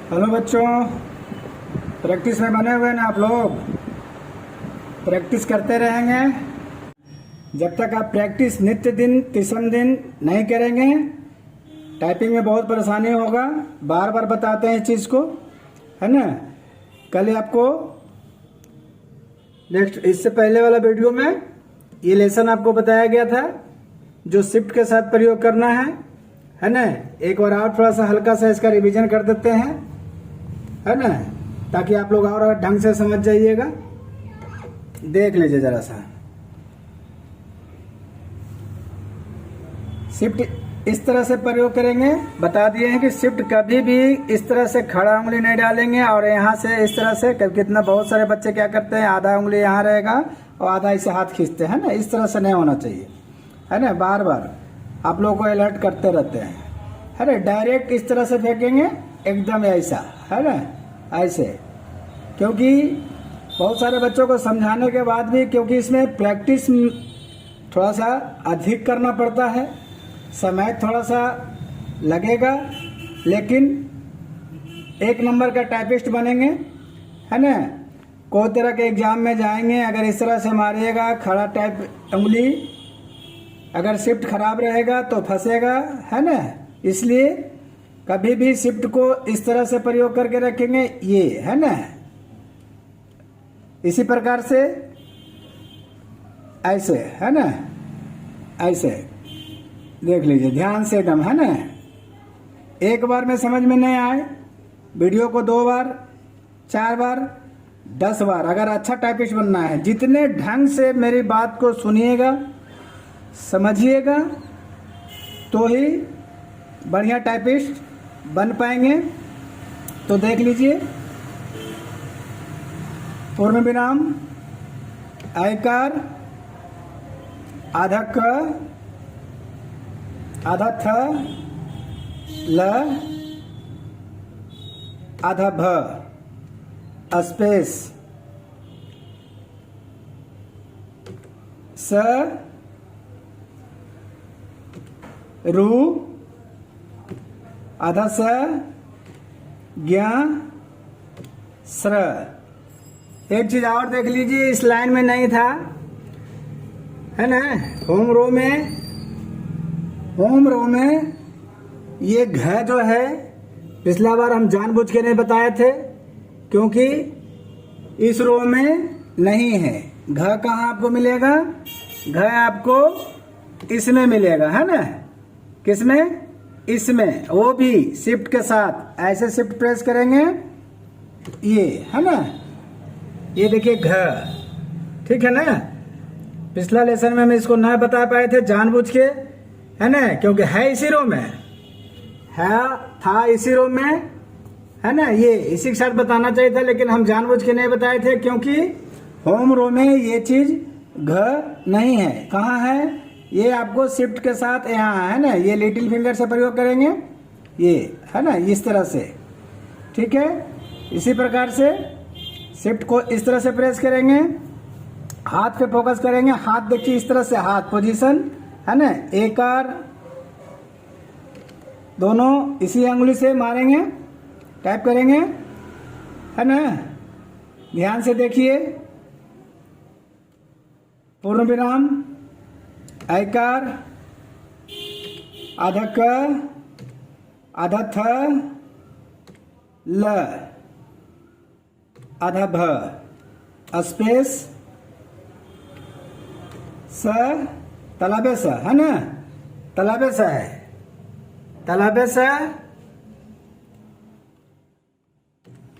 Hello बच्चों, practice में बने हुए ना आप लोग। प्रैक्टिस करते रहेंगे जब तक आप प्रैक्टिस नित्य दिन तीसम दिन नहीं करेंगे। टाइपिंग में बहुत परेशानी होगा। बार बार बताते हैं इस चीज़ को, है ना। कल ही आपको नेक्स्ट इससे पहले वाला वीडियो में ये लेसन आपको बताया गया था जो शिफ्ट के साथ प्रयोग करना है ना। एक बार और थोड़ा सा हल्का सा इसका रिवीजन कर देते हैं, है ना, ताकि आप लोग और ढंग से समझ जाइएगा। देख लीजिए जरा सा। शिफ्ट इस तरह से प्रयोग करेंगे। बता दिए हैं कि शिफ्ट कभी भी इस तरह से खड़ा उंगली नहीं डालेंगे और यहाँ से इस तरह से। कितना बहुत सारे बच्चे क्या करते हैं, आधा उंगली यहाँ रहेगा और आधा इसे हाथ खींचते हैं ना। इस तरह से नहीं होना चाहिए, है ना। बार बार आप लोगों को अलर्ट करते रहते हैं, है ना। डायरेक्ट इस तरह से फेंकेंगे, एकदम ऐसा, है ना, ऐसे। क्योंकि बहुत सारे बच्चों को समझाने के बाद भी, क्योंकि इसमें प्रैक्टिस थोड़ा सा अधिक करना पड़ता है, समय थोड़ा सा लगेगा, लेकिन एक नंबर का टाइपिस्ट बनेंगे, है ना। कोई तरह के एग्जाम में जाएंगे, अगर इस तरह से मारिएगा खड़ा टाइप उंगली, अगर शिफ्ट खराब रहेगा तो फंसेगा, है ना। इसलिए कभी भी शिफ्ट को इस तरह से प्रयोग करके रखेंगे, ये, है ना। इसी प्रकार से ऐसे, है ना, ऐसे देख लीजिए ध्यान से एकदम, है ना। एक बार में समझ में नहीं आए, वीडियो को 2 बार 4 बार 10 बार, अगर अच्छा टाइपिस्ट बनना है, जितने ढंग से मेरी बात को सुनिएगा समझिएगा तो ही बढ़िया टाइपिस्ट बन पाएंगे। तो देख लीजिए, पूर्ण विराम, आयकार, आधा क, आधा थ, ल, आधा भ, स्पेस, स, रू, आधा स, ज्ञा, स्र। एक चीज और देख लीजिए, इस लाइन में नहीं था, है ना। होम रो में ये घ जो है, पिछला बार हम जानबूझ के नहीं बताए थे, क्योंकि इस रो में नहीं है। घ कहाँ आपको मिलेगा? घ आपको इसमें मिलेगा, है ना। किसमें? इसमें, वो भी शिफ्ट के साथ। ऐसे शिफ्ट प्रेस करेंगे, ये, है ना। ये देखिए घ, ठीक है ना। पिछला लेसन में हम इसको ना बता पाए थे जानबूझ के, है ना, क्योंकि है इसी रो में, है, था इसी रो में, है ना। ये इसी के साथ बताना चाहिए था, लेकिन हम जानबूझ के नहीं बताए थे, क्योंकि होम रो में ये चीज घ नहीं है। कहाँ है? ये आपको शिफ्ट के साथ यहाँ, है ना। ये लिटिल फिंगर से प्रयोग करेंगे, ये, है ना, इस तरह से, ठीक है। इसी प्रकार से शिफ्ट को इस तरह से प्रेस करेंगे, हाथ पे फोकस करेंगे। हाथ देखिए इस तरह से, हाथ पोजीशन, है ना। एक और दोनों इसी अंगुली से मारेंगे, टाइप करेंगे, है ना। ध्यान से देखिए, पूर्ण विराम, आयकार, आधा क, आधा थ, ल, आधा भ, स्पेस, स, तलाबे स, है ना। तलाबे स है, तलाबे स,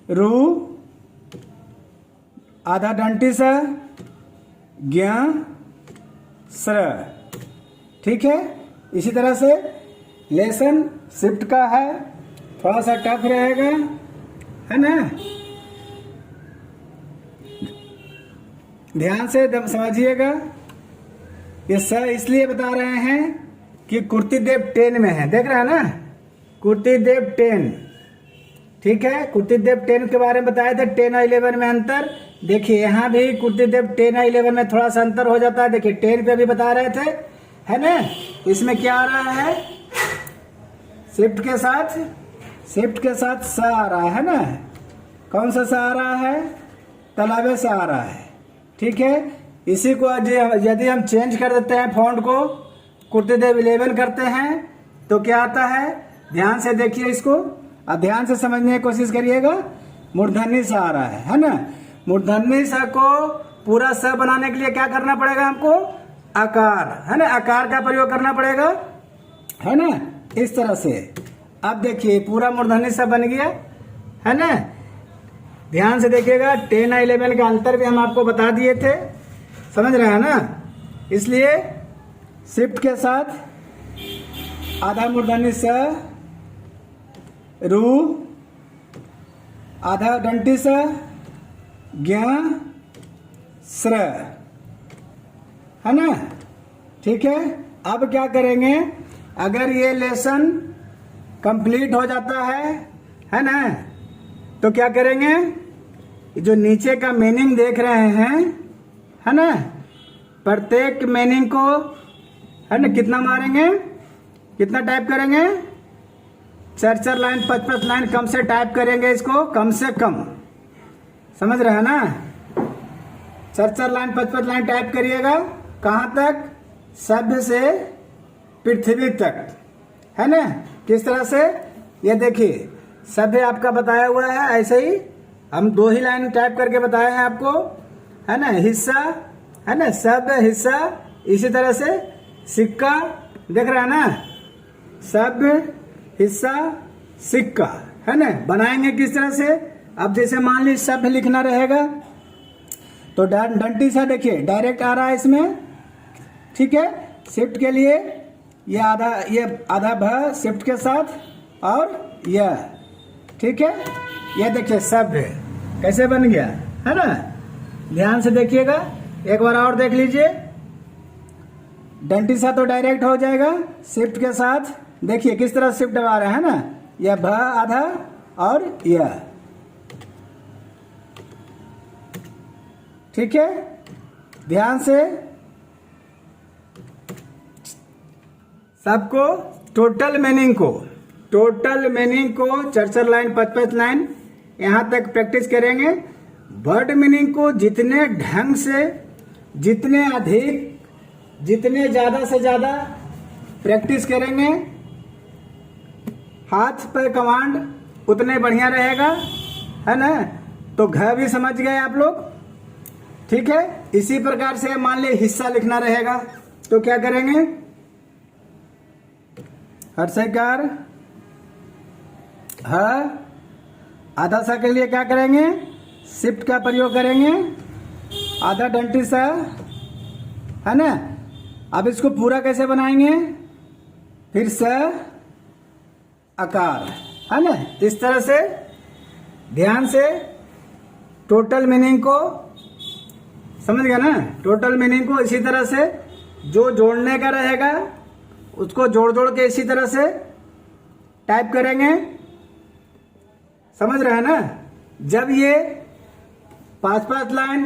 रू, आधा डंटी स, ज्ञा, स्र, ठीक है। इसी तरह से लेसन शिफ्ट का है, थोड़ा सा टफ रहेगा, है ना। ध्यान से दम समझिएगा। ये स इसलिए बता रहे हैं कि कुर्तीदेव 10 में है, देख रहे हैं ना, कुर्तीदेव 10, ठीक है। कुर्तीदेव 10 के बारे में बताए थे, 10 और 11 में अंतर। देखिए यहाँ भी कुर्तीदेव 10 और 11 में थोड़ा सा अंतर हो जाता है। देखिए 10 पे भी बता रहे थे, है ना। इसमें क्या आ रहा है? शिफ्ट के साथ शिफ्ट के साथ स आ रहा है ना, कौन सा स आ रहा है, तलावे से आ रहा है। ठीक है, इसी को यदि हम चेंज कर देते हैं फॉन्ट को, कुर्तेदेव 11 करते हैं तो क्या आता है, ध्यान से देखिए इसको और ध्यान से समझने की कोशिश करिएगा। मूर्धन्य स आ रहा है ना। मूर्धन्य स को पूरा स बनाने के लिए क्या करना पड़ेगा हमको, आकार, है ना, आकार का प्रयोग करना पड़ेगा, है ना, इस तरह से। अब देखिए पूरा मूर्धन्य स बन गया, है ना। ध्यान से देखिएगा, 10 और 11 का अंतर भी हम आपको बता दिए थे, समझ रहे हैं ना। इसलिए शिफ्ट के साथ आधा मूर्धन्य स, रू, आधा दंती स, ज्ञ, स्र, है ना। ठीक है, अब क्या करेंगे, अगर ये लेसन कंप्लीट हो जाता है ना, तो क्या करेंगे, जो नीचे का मीनिंग देख रहे हैं, है ना, प्रत्येक मीनिंग को, है ना, कितना मारेंगे, कितना टाइप करेंगे, 4 लाइन 5 लाइन कम से टाइप करेंगे इसको, कम से कम, समझ रहे हैं ना। 4 लाइन 5 लाइन टाइप करिएगा, कहाँ तक, सभ्य से पृथ्वी तक, है ना। किस तरह से, ये देखिए सभ्य आपका बताया हुआ है, ऐसे ही हम 2 ही लाइन टाइप करके बताए हैं आपको, है ना। हिस्सा, है ना, सभ्य हिस्सा, इसी तरह से सिक्का, देख रहे हैं ना, सभ्य हिस्सा सिक्का, है ना। बनाएंगे किस तरह से, अब जैसे मान लीजिए सभ्य लिखना रहेगा तो डंटी सा देखिए डायरेक्ट आ रहा है इसमें। ठीक है, शिफ्ट के लिए ये आधा भ शिफ्ट के साथ और यह, ठीक है, ये देखिए सभ्य कैसे बन गया, है ना। ध्यान से देखिएगा, एक बार और देख लीजिए, डंटी सा तो डायरेक्ट हो जाएगा, शिफ्ट के साथ देखिए किस तरह शिफ्ट आ रहा है ना, यह भ आधा और यह, ठीक है। ध्यान से सबको टोटल मीनिंग को 4 लाइन 5 लाइन यहां तक प्रैक्टिस करेंगे। वर्ड मीनिंग को जितने ढंग से, जितने अधिक, जितने ज्यादा से ज्यादा प्रैक्टिस करेंगे, हाथ पे कमांड उतने बढ़िया रहेगा, है ना। तो घ भी समझ गए आप लोग, ठीक है। इसी प्रकार से मान लीजिए हिस्सा लिखना रहेगा तो क्या करेंगे, हर्षकार ह, आधा सा के लिए क्या करेंगे, शिफ्ट का प्रयोग करेंगे, आधा डंटी सा, है ना। अब इसको पूरा कैसे बनाएंगे, फिर स आकार, है ना। इस तरह से ध्यान से टोटल मीनिंग को समझ गया ना। टोटल मीनिंग को इसी तरह से जो जोड़ने का रहेगा उसको जोड़ जोड़ के इसी तरह से टाइप करेंगे, समझ रहे हैं ना। जब ये 5 लाइन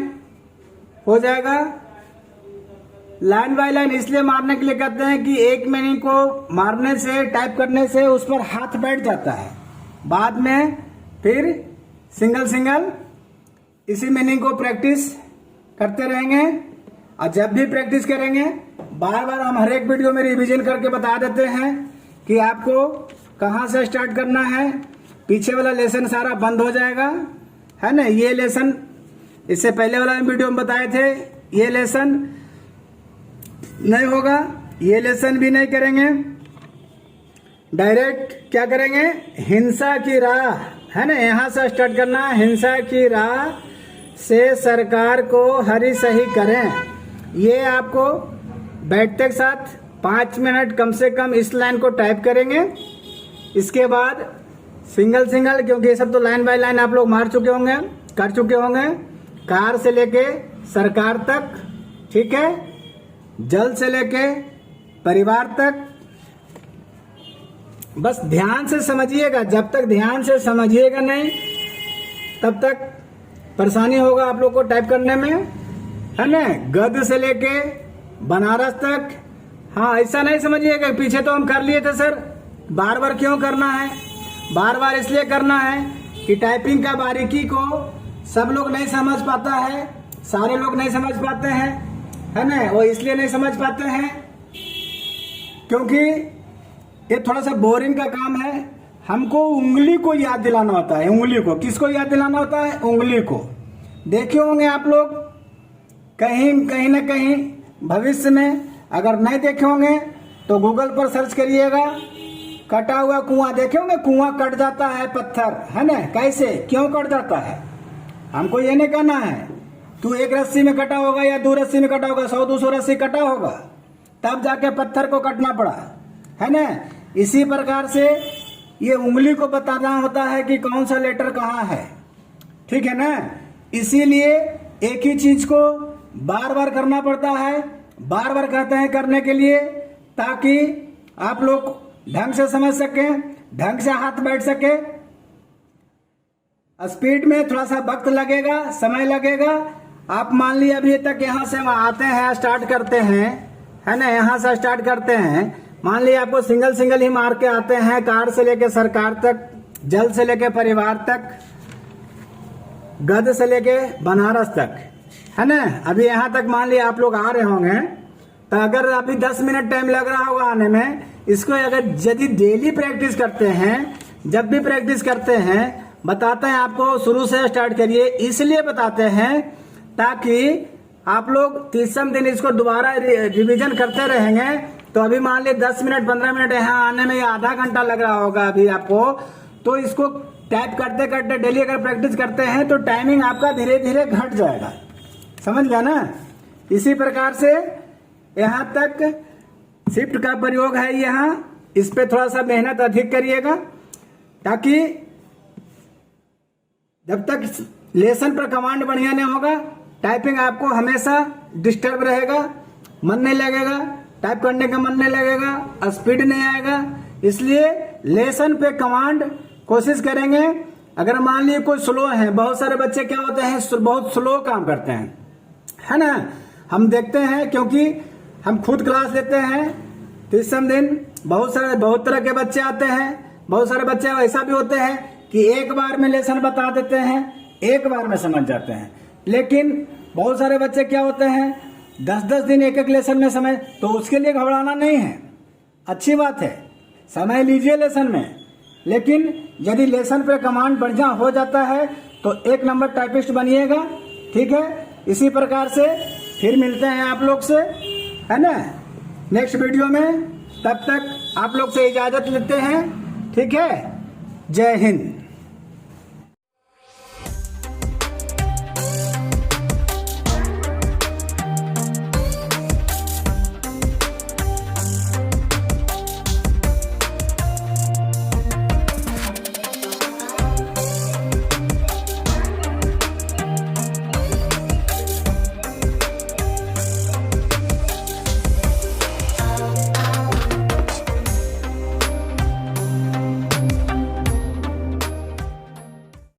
हो जाएगा, लाइन बाय लाइन इसलिए मारने के लिए कहते हैं कि एक मीनिंग को मारने से, टाइप करने से उस पर हाथ बैठ जाता है, बाद में फिर सिंगल सिंगल इसी मीनिंग को प्रैक्टिस करते रहेंगे। और जब भी प्रैक्टिस करेंगे, बार बार हम हर एक वीडियो में रिवीजन करके बता देते हैं कि आपको कहाँ से स्टार्ट करना है। पीछे वाला लेसन सारा बंद हो जाएगा, है ना। ये लेसन इससे पहले वाला वीडियो में बताए थे, ये लेसन नहीं होगा, ये लेसन भी नहीं करेंगे। डायरेक्ट क्या करेंगे, हिंसा की राह, है ना, यहां से स्टार्ट करना। हिंसा की राह से सरकार को हरी सही करें, ये आपको बैठते के साथ 5 मिनट कम से कम इस लाइन को टाइप करेंगे। इसके बाद सिंगल सिंगल, क्योंकि ये सब तो लाइन बाय लाइन आप लोग मार चुके होंगे, कर चुके होंगे, कार से लेके सरकार तक, ठीक है, जल से लेके परिवार तक। बस ध्यान से समझिएगा, जब तक ध्यान से समझिएगा नहीं तब तक परेशानी होगा आप लोग को टाइप करने में, है ना। गद्य से लेके बनारस तक। हाँ, ऐसा नहीं समझिएगा पीछे तो हम कर लिए थे सर, बार बार क्यों करना है। बार बार इसलिए करना है कि टाइपिंग का बारीकी को सब लोग नहीं समझ पाता है, सारे लोग नहीं समझ पाते हैं, है ना। वो इसलिए नहीं समझ पाते हैं क्योंकि ये थोड़ा सा बोरिंग का काम है। हमको उंगली को याद दिलाना होता है। उंगली को किसको याद दिलाना होता है? उंगली को। देखे होंगे आप लोग कहीं ना कहीं भविष्य में, अगर नहीं देखे होंगे तो गूगल पर सर्च करिएगा, कटा हुआ कुआं। देखे होंगे कुआं कट जाता है पत्थर, है ना। कैसे, क्यों कट जाता है? हमको ये नहीं कहना है तू एक रस्सी में कटा होगा या 2 रस्सी में कटा होगा, 100-200 रस्सी कटा होगा तब जाके पत्थर को कटना पड़ा, है ना। इसी प्रकार से ये उंगली को बताना होता है कि कौन सा लेटर कहाँ है, ठीक है ना। इसीलिए एक ही चीज को बार बार करना पड़ता है, बार बार कहते हैं करने के लिए, ताकि आप लोग ढंग से समझ सकें, ढंग से हाथ बैठ सके। स्पीड में थोड़ा सा वक्त लगेगा, समय लगेगा। आप मान लीजिए अभी तक यहाँ से आते हैं, स्टार्ट करते हैं, है ना, यहाँ से स्टार्ट करते हैं। मान लीजिए आपको सिंगल सिंगल ही मार के आते हैं, कार से लेके सरकार तक, जल से लेके परिवार तक, गध से लेके बनारस तक, है ना। अभी यहाँ तक मान लिया आप लोग आ रहे होंगे, तो अगर अभी 10 मिनट टाइम लग रहा होगा आने में, इसको अगर यदि डेली प्रैक्टिस करते हैं, जब भी प्रैक्टिस करते हैं, बताते हैं आपको शुरू से स्टार्ट करिए, इसलिए बताते हैं ताकि आप लोग 30वें दिन इसको दोबारा रिवीजन करते रहेंगे। तो अभी मान लीजिए 10 मिनट 15 मिनट यहाँ आने में या आधा घंटा लग रहा होगा अभी आपको, तो इसको टाइप करते करते डेली अगर प्रैक्टिस करते हैं तो टाइमिंग आपका धीरे धीरे घट जाएगा, समझ गया ना। इसी प्रकार से यहाँ तक शिफ्ट का प्रयोग है, यहाँ इस पे थोड़ा सा मेहनत अधिक करिएगा, ताकि जब तक लेसन पर कमांड बढ़िया नहीं होगा, टाइपिंग आपको हमेशा डिस्टर्ब रहेगा, मन नहीं लगेगा, टाइप करने का मन नहीं लगेगा, स्पीड नहीं आएगा। इसलिए लेसन पे कमांड कोशिश करेंगे। अगर मान लीजिए कोई स्लो है, बहुत सारे बच्चे क्या होते हैं बहुत स्लो काम करते हैं, है ना। हम देखते हैं क्योंकि हम खुद क्लास लेते हैं 30वें दिन, बहुत तरह के बच्चे आते हैं। बहुत सारे बच्चे ऐसा भी होते हैं कि एक बार में लेसन बता देते हैं, एक बार में समझ जाते हैं। लेकिन बहुत सारे बच्चे क्या होते हैं 10-10 दिन एक लेसन में समय, तो उसके लिए घबराना नहीं है, अच्छी बात है, समय लीजिए लेसन में। लेकिन यदि लेसन पे कमांड बढ़िया हो जाता है तो 1 नंबर टाइपिस्ट बनिएगा, ठीक है। इसी प्रकार से फिर मिलते हैं आप लोग से, है ना, नेक्स्ट वीडियो में। तब तक आप लोग से इजाजत लेते हैं, ठीक है। जय हिंद।